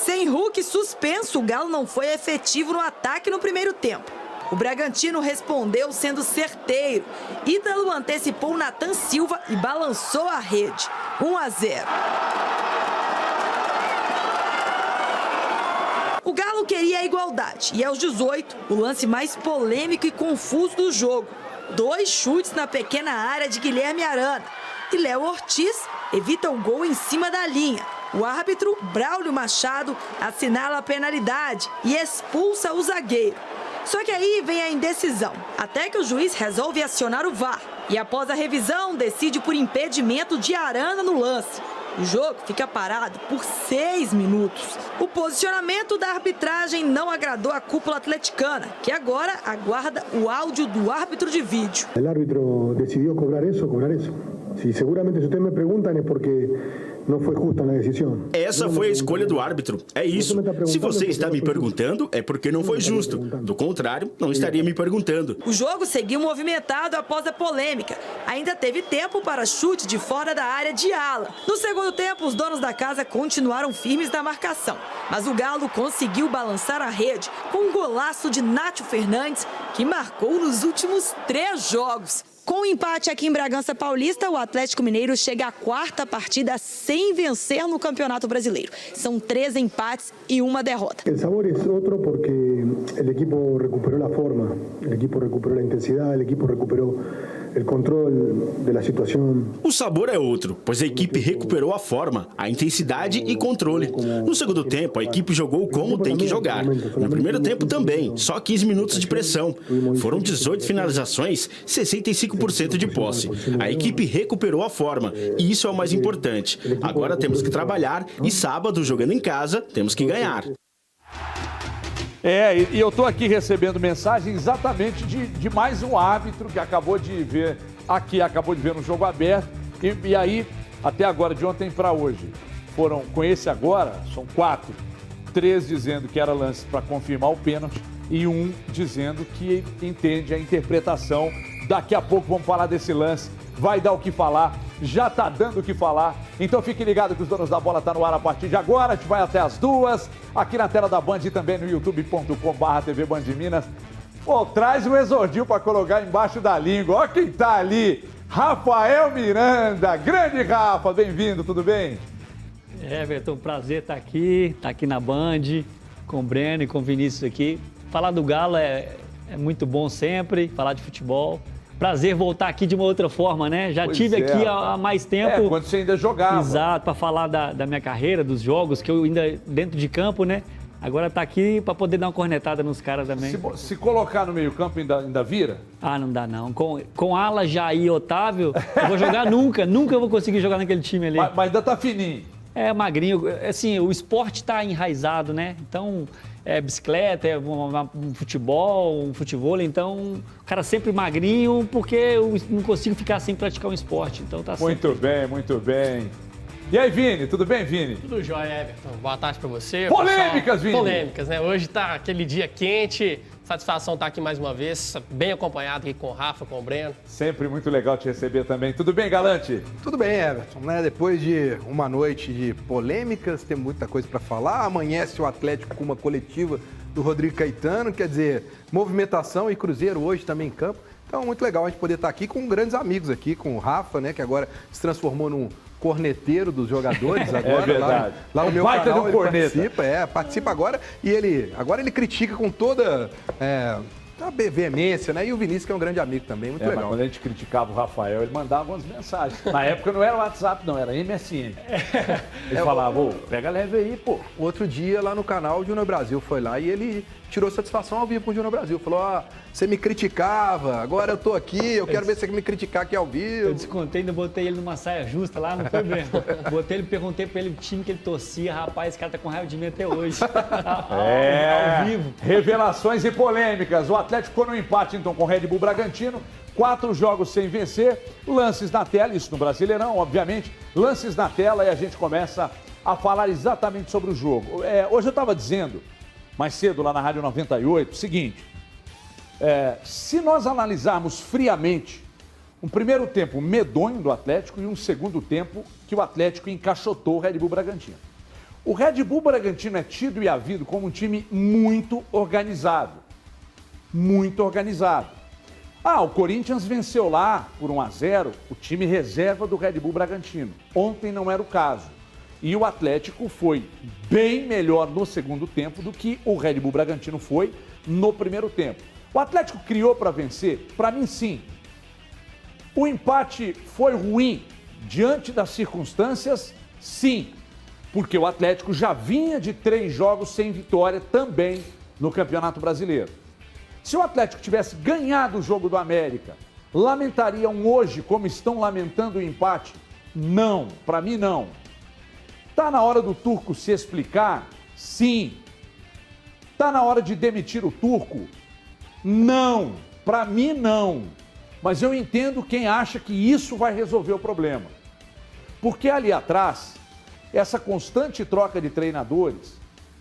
Sem Hulk suspenso, o Galo não foi efetivo no ataque no primeiro tempo. O Bragantino respondeu sendo certeiro. Ítalo antecipou Nathan Silva e balançou a rede. 1-0. O Galo queria a igualdade e aos 18, o lance mais polêmico e confuso do jogo. 2 chutes na pequena área de Guilherme Arana. E Léo Ortiz evita o gol em cima da linha. O árbitro, Braulio Machado, assinala a penalidade e expulsa o zagueiro. Só que aí vem a indecisão, até que o juiz resolve acionar o VAR. E após a revisão, decide por impedimento de Arana no lance. O jogo fica parado por 6 minutos. O posicionamento da arbitragem não agradou a cúpula atleticana, que agora aguarda o áudio do árbitro de vídeo. O árbitro decidiu cobrar isso. Se seguramente, se vocês me perguntam, é porque não foi justa na decisão. Essa foi a escolha do árbitro. É isso. Se você está me perguntando, é porque não foi justo. Do contrário, não estaria me perguntando. O jogo seguiu movimentado após a polêmica. Ainda teve tempo para chute de fora da área de Alan. No segundo tempo, os donos da casa continuaram firmes na marcação. Mas o Galo conseguiu balançar a rede com um golaço de Nátio Fernandes, que marcou nos últimos 3 jogos. Com o empate aqui em Bragança Paulista, o Atlético Mineiro chega à 4ª partida sem vencer no Campeonato Brasileiro. São 3 empates e 1 derrota. O sabor é outro porque o equipo recuperou a forma, o equipo recuperou a intensidade, o equipo recuperou o controle da situação. O sabor é outro, pois a equipe recuperou a forma, a intensidade e controle. No segundo tempo, a equipe jogou como tem que jogar. No primeiro tempo também, só 15 minutos de pressão. Foram 18 finalizações, 65% de posse. A equipe recuperou a forma, e isso é o mais importante. Agora temos que trabalhar e sábado, jogando em casa, temos que ganhar. E eu estou aqui recebendo mensagem exatamente de mais um árbitro que acabou de ver no jogo aberto. E aí, até agora, de ontem para hoje, foram, com esse agora, são 4. 3 dizendo que era lance para confirmar o pênalti e 1 dizendo que entende a interpretação. Daqui a pouco vamos falar desse lance. Vai dar o que falar, já está dando o que falar. Então fique ligado que os Donos da Bola tá no ar a partir de agora. A gente vai até as 2, aqui na tela da Band e também no youtube.com/TV Band Minas. Pô, traz o exordil para colocar embaixo da língua. Ó quem tá ali, Rafael Miranda. Grande Rafa, bem-vindo, tudo bem? Everton, prazer estar aqui na Band, com o Breno e com o Vinícius aqui. Falar do Galo é muito bom sempre, falar de futebol. Prazer voltar aqui de uma outra forma, né? Já tive aqui há mais tempo. Quando você ainda jogava. Exato, para falar da minha carreira, dos jogos, que eu ainda dentro de campo, né? Agora tá aqui para poder dar uma cornetada nos caras também. Se colocar no meio campo ainda vira? Ah, não dá não. Com Ala, Jair e Otávio, eu vou jogar nunca eu vou conseguir jogar naquele time ali. Mas ainda tá fininho. É, magrinho. Assim, o esporte tá enraizado, né? Então, bicicleta, um futebol, um futevôlei, então, o cara sempre magrinho, porque eu não consigo ficar sem praticar um esporte, então tá muito sempre... Muito bem. E aí, Vini, tudo bem, Vini? Tudo jóia, Everton. Boa tarde pra você. Polêmicas, Vini! Polêmicas, né? Hoje tá aquele dia quente, satisfação estar aqui mais uma vez, bem acompanhado aqui com o Rafa, com o Breno. Sempre muito legal te receber também. Tudo bem, Galante? Tudo bem, Everton, né? Depois de uma noite de polêmicas, tem muita coisa para falar. Amanhece o Atlético com uma coletiva do Rodrigo Caetano, quer dizer, movimentação e Cruzeiro hoje também em campo. Então, muito legal a gente poder estar aqui com grandes amigos aqui, com o Rafa, né? Que agora se transformou num corneteiro dos jogadores agora. É verdade. Lá no meu canal ele corneta. participa agora e ele critica com toda a veemência, né? E o Vinícius, que é um grande amigo também, muito legal. Mas quando a gente criticava o Rafael, ele mandava umas mensagens. Na época não era WhatsApp, não, era MSN. Ele falava, pega leve aí, pô. Outro dia lá no canal, o Júnior Brasil foi lá e ele tirou satisfação ao vivo com o Júnior Brasil. Falou, você me criticava, agora eu tô aqui, eu quero ver você me criticar aqui ao vivo. Eu descontei, ainda botei ele numa saia justa lá, não foi, Breno? Botei ele, perguntei pra ele o time que ele torcia, rapaz, esse cara tá com raiva de mim até hoje. Ao vivo. Revelações e polêmicas. O Atlético ficou no empate, então, com o Red Bull Bragantino. 4 jogos sem vencer, lances na tela, isso no Brasileirão, obviamente. Lances na tela e a gente começa a falar exatamente sobre o jogo. Hoje eu estava dizendo, mais cedo lá na Rádio 98, o seguinte, se nós analisarmos friamente um primeiro tempo medonho do Atlético e um segundo tempo que o Atlético encaixotou o Red Bull Bragantino. O Red Bull Bragantino é tido e havido como um time muito organizado. Muito organizado. Ah, o Corinthians venceu lá por 1-0 o time reserva do Red Bull Bragantino. Ontem não era o caso. E o Atlético foi bem melhor no segundo tempo do que o Red Bull Bragantino foi no primeiro tempo. O Atlético criou para vencer? Para mim, sim. O empate foi ruim diante das circunstâncias? Sim. Porque o Atlético já vinha de 3 jogos sem vitória também no Campeonato Brasileiro. Se o Atlético tivesse ganhado o jogo do América, lamentariam hoje como estão lamentando o empate? Não, para mim não. Tá na hora do Turco se explicar? Sim. Tá na hora de demitir o Turco? Não, para mim não. Mas eu entendo quem acha que isso vai resolver o problema. Porque ali atrás, essa constante troca de treinadores,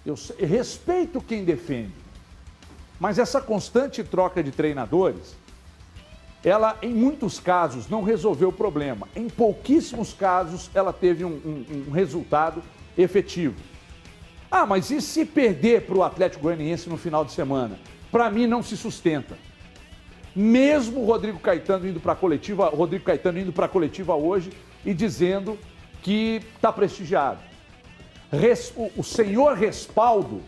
eu respeito quem defende, mas essa constante troca de treinadores, ela em muitos casos não resolveu o problema. Em pouquíssimos casos ela teve um resultado efetivo. Ah, mas e se perder para o Atlético Goianiense no final de semana? Para mim não se sustenta. Mesmo o Rodrigo Caetano indo para a coletiva hoje e dizendo que está prestigiado. O senhor respaldo,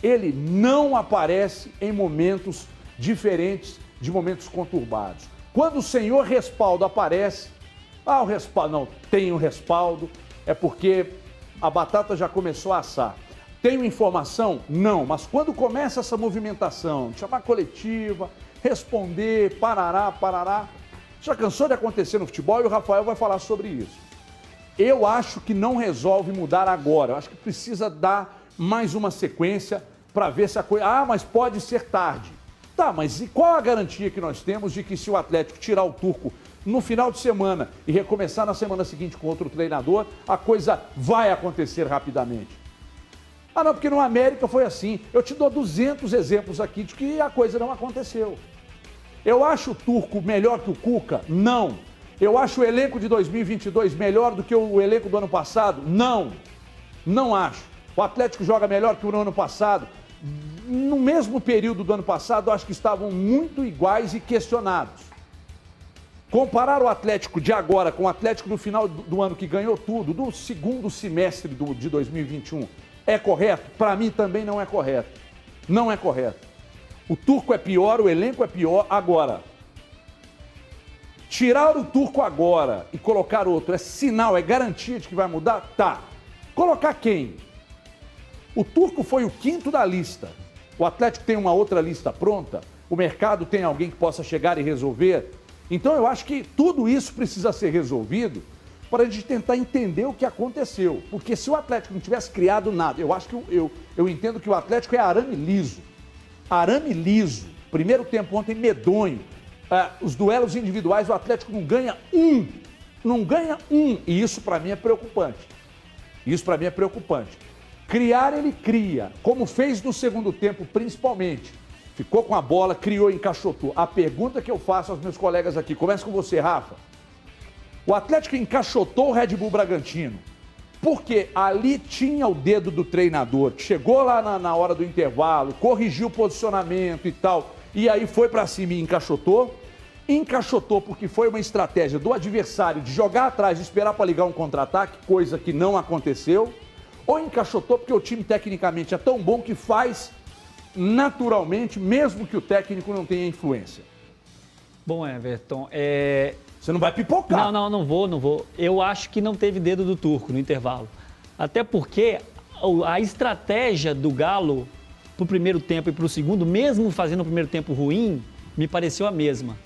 ele não aparece em momentos diferentes de momentos conturbados. Quando o senhor respaldo aparece, o respaldo, não, tem um respaldo, é porque a batata já começou a assar. Tenho informação? Não, mas quando começa essa movimentação, de chamar coletiva, responder, parará, já cansou de acontecer no futebol e o Rafael vai falar sobre isso. Eu acho que não resolve mudar agora, eu acho que precisa dar mais uma sequência para ver se a coisa... mas pode ser tarde. Tá, mas e qual a garantia que nós temos de que se o Atlético tirar o Turco no final de semana e recomeçar na semana seguinte com outro treinador, a coisa vai acontecer rapidamente? Ah, não, porque no América foi assim. Eu te dou 200 exemplos aqui de que a coisa não aconteceu. Eu acho o Turco melhor que o Cuca? Não. Eu acho o elenco de 2022 melhor do que o elenco do ano passado? Não. Não acho. O Atlético joga melhor que o ano passado? No mesmo período do ano passado, eu acho que estavam muito iguais e questionados. Comparar o Atlético de agora com o Atlético do final do ano que ganhou tudo, do segundo semestre de 2021, é correto? Para mim também não é correto. Não é correto. O Turco é pior, o elenco é pior. Agora, tirar o Turco agora e colocar outro é sinal, é garantia de que vai mudar? Tá. Colocar quem? O Turco foi o 5º da lista. O Atlético tem uma outra lista pronta? O mercado tem alguém que possa chegar e resolver? Então eu acho que tudo isso precisa ser resolvido para a gente tentar entender o que aconteceu. Porque se o Atlético não tivesse criado nada, eu acho que eu entendo que o Atlético é arame liso. Arame liso. Primeiro tempo ontem medonho. Os duelos individuais, o Atlético não ganha um. Não ganha um. E isso para mim é preocupante. Isso para mim é preocupante. Criar, ele cria, como fez no segundo tempo, principalmente. Ficou com a bola, criou, encaixotou. A pergunta que eu faço aos meus colegas aqui, começa com você, Rafa. O Atlético encaixotou o Red Bull Bragantino, porque ali tinha o dedo do treinador, que chegou lá na hora do intervalo, corrigiu o posicionamento e tal, e aí foi para cima e encaixotou. Encaixotou porque foi uma estratégia do adversário de jogar atrás, de esperar para ligar um contra-ataque, coisa que não aconteceu. Ou encaixotou porque o time tecnicamente é tão bom que faz naturalmente, mesmo que o técnico não tenha influência. Bom, Everton, Você não vai pipocar. Não vou. Eu acho que não teve dedo do Turco no intervalo. Até porque a estratégia do Galo pro primeiro tempo e pro segundo, mesmo fazendo o primeiro tempo ruim, me pareceu a mesma.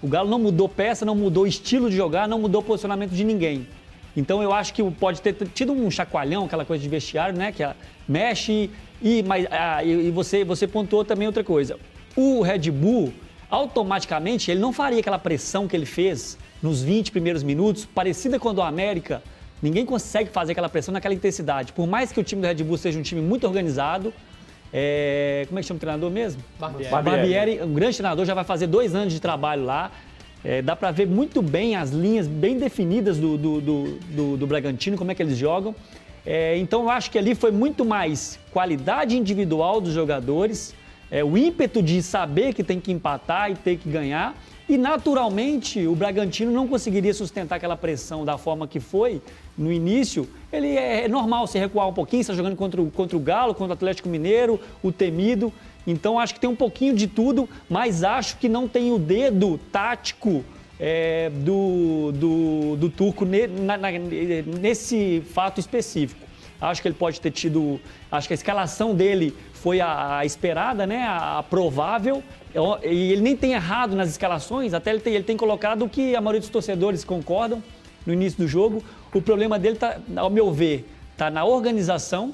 O Galo não mudou peça, não mudou estilo de jogar, não mudou o posicionamento de ninguém. Então eu acho que pode ter tido um chacoalhão, aquela coisa de vestiário, né? Que mexe e você pontuou também outra coisa. O Red Bull, automaticamente, ele não faria aquela pressão que ele fez nos 20 primeiros minutos, parecida com a do América. Ninguém consegue fazer aquela pressão naquela intensidade. Por mais que o time do Red Bull seja um time muito organizado, como é que chama o treinador mesmo? Barbieri. Barbieri, um grande treinador, já vai fazer 2 anos de trabalho lá. Dá para ver muito bem as linhas bem definidas do Bragantino, como é que eles jogam. Então eu acho que ali foi muito mais qualidade individual dos jogadores, o ímpeto de saber que tem que empatar e ter que ganhar. E naturalmente o Bragantino não conseguiria sustentar aquela pressão da forma que foi no início. Ele é normal se recuar um pouquinho, está jogando contra o Galo, contra o Atlético Mineiro, o temido. Então acho que tem um pouquinho de tudo, mas acho que não tem o dedo tático do Turco nesse fato específico. Acho que ele pode ter tido... Acho que a escalação dele foi a esperada, né? A provável. E ele nem tem errado nas escalações, até ele tem colocado o que a maioria dos torcedores concordam no início do jogo. O problema dele, ao meu ver, está na organização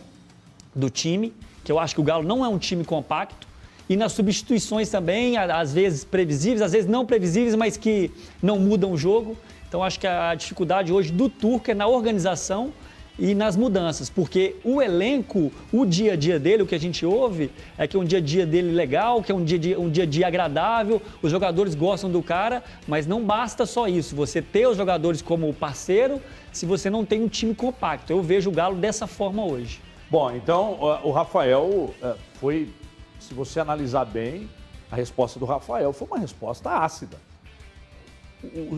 do time, que eu acho que o Galo não é um time compacto, e nas substituições também, às vezes previsíveis, às vezes não previsíveis, mas que não mudam o jogo. Então acho que a dificuldade hoje do Turco é na organização e nas mudanças, porque o elenco, o dia a dia dele, o que a gente ouve é que é um dia a dia dele legal, que é um dia a dia agradável, os jogadores gostam do cara, mas não basta só isso, você ter os jogadores como parceiro se você não tem um time compacto. Eu vejo o Galo dessa forma hoje. Bom, então o Rafael foi, se você analisar bem, a resposta do Rafael foi uma resposta ácida.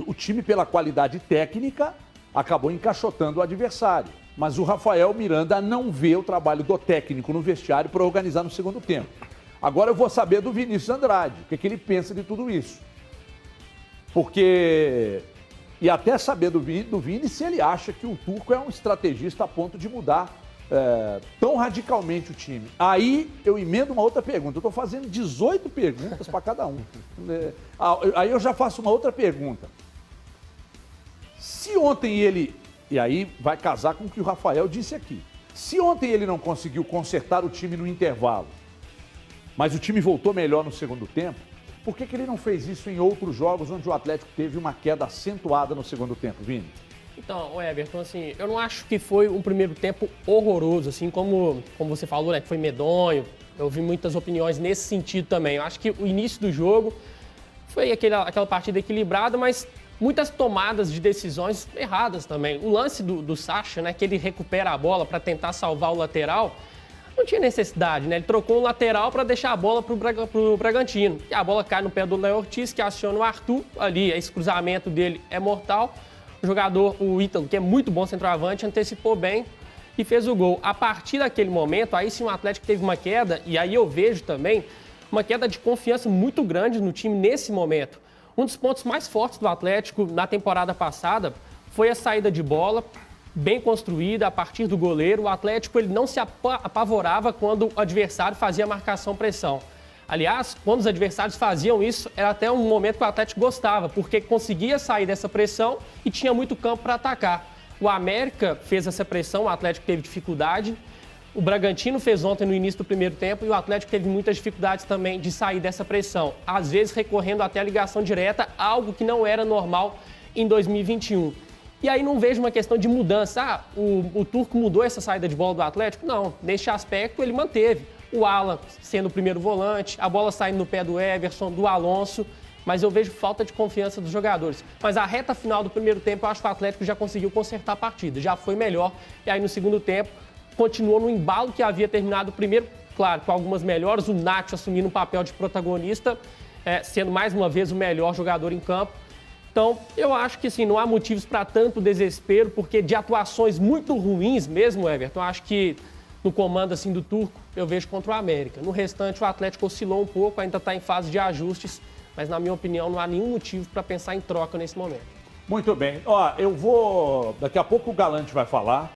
O time, pela qualidade técnica, acabou encaixotando o adversário. Mas o Rafael Miranda não vê o trabalho do técnico no vestiário para organizar no segundo tempo. Agora eu vou saber do Vinícius Andrade, o que ele pensa de tudo isso. Porque... E até saber do Vini se ele acha que o Turco é um estrategista a ponto de mudar tão radicalmente o time. Aí eu emendo uma outra pergunta. Eu estou fazendo 18 perguntas para cada um. Aí eu já faço uma outra pergunta. Se ontem ele... E aí vai casar com o que o Rafael disse aqui. Se ontem ele não conseguiu consertar o time no intervalo, mas o time voltou melhor no segundo tempo, por que ele não fez isso em outros jogos onde o Atlético teve uma queda acentuada no segundo tempo, Vini? Então, Everton, assim, eu não acho que foi um primeiro tempo horroroso, assim, como você falou, né, que foi medonho. Eu vi muitas opiniões nesse sentido também. Eu acho que o início do jogo foi aquela partida equilibrada, mas muitas tomadas de decisões erradas também. O lance do Sacha, né, que ele recupera a bola para tentar salvar o lateral, não tinha necessidade, né? Ele trocou o lateral para deixar a bola pro Bragantino. E a bola cai no pé do Léo Ortiz, que aciona o Arthur ali. Esse cruzamento dele é mortal. O jogador, o Ítalo, que é muito bom centroavante, antecipou bem e fez o gol. A partir daquele momento, aí sim o Atlético teve uma queda, e aí eu vejo também uma queda de confiança muito grande no time nesse momento. Um dos pontos mais fortes do Atlético na temporada passada foi a saída de bola, bem construída a partir do goleiro. O Atlético ele não se apavorava quando o adversário fazia marcação-pressão. Aliás, quando os adversários faziam isso, era até um momento que o Atlético gostava, porque conseguia sair dessa pressão e tinha muito campo para atacar. O América fez essa pressão, o Atlético teve dificuldade. O Bragantino fez ontem no início do primeiro tempo e o Atlético teve muitas dificuldades também de sair dessa pressão. Às vezes recorrendo até a ligação direta, algo que não era normal em 2021. E aí não vejo uma questão de mudança. O Turco mudou essa saída de bola do Atlético? Não, neste aspecto ele manteve. O Alan sendo o primeiro volante, a bola saindo no pé do Everson, do Alonso, mas eu vejo falta de confiança dos jogadores. Mas a reta final do primeiro tempo, eu acho que o Atlético já conseguiu consertar a partida, já foi melhor. E aí no segundo tempo, continuou no embalo que havia terminado o primeiro, claro, com algumas melhoras, o Nacho assumindo um papel de protagonista, sendo mais uma vez o melhor jogador em campo. Então, eu acho que assim, não há motivos para tanto desespero, porque de atuações muito ruins mesmo, Everton, eu acho que no comando assim, do Turco, eu vejo contra o América. No restante, o Atlético oscilou um pouco, ainda está em fase de ajustes, mas na minha opinião não há nenhum motivo para pensar em troca nesse momento. Muito bem. Ó, eu vou... Daqui a pouco o Galante vai falar.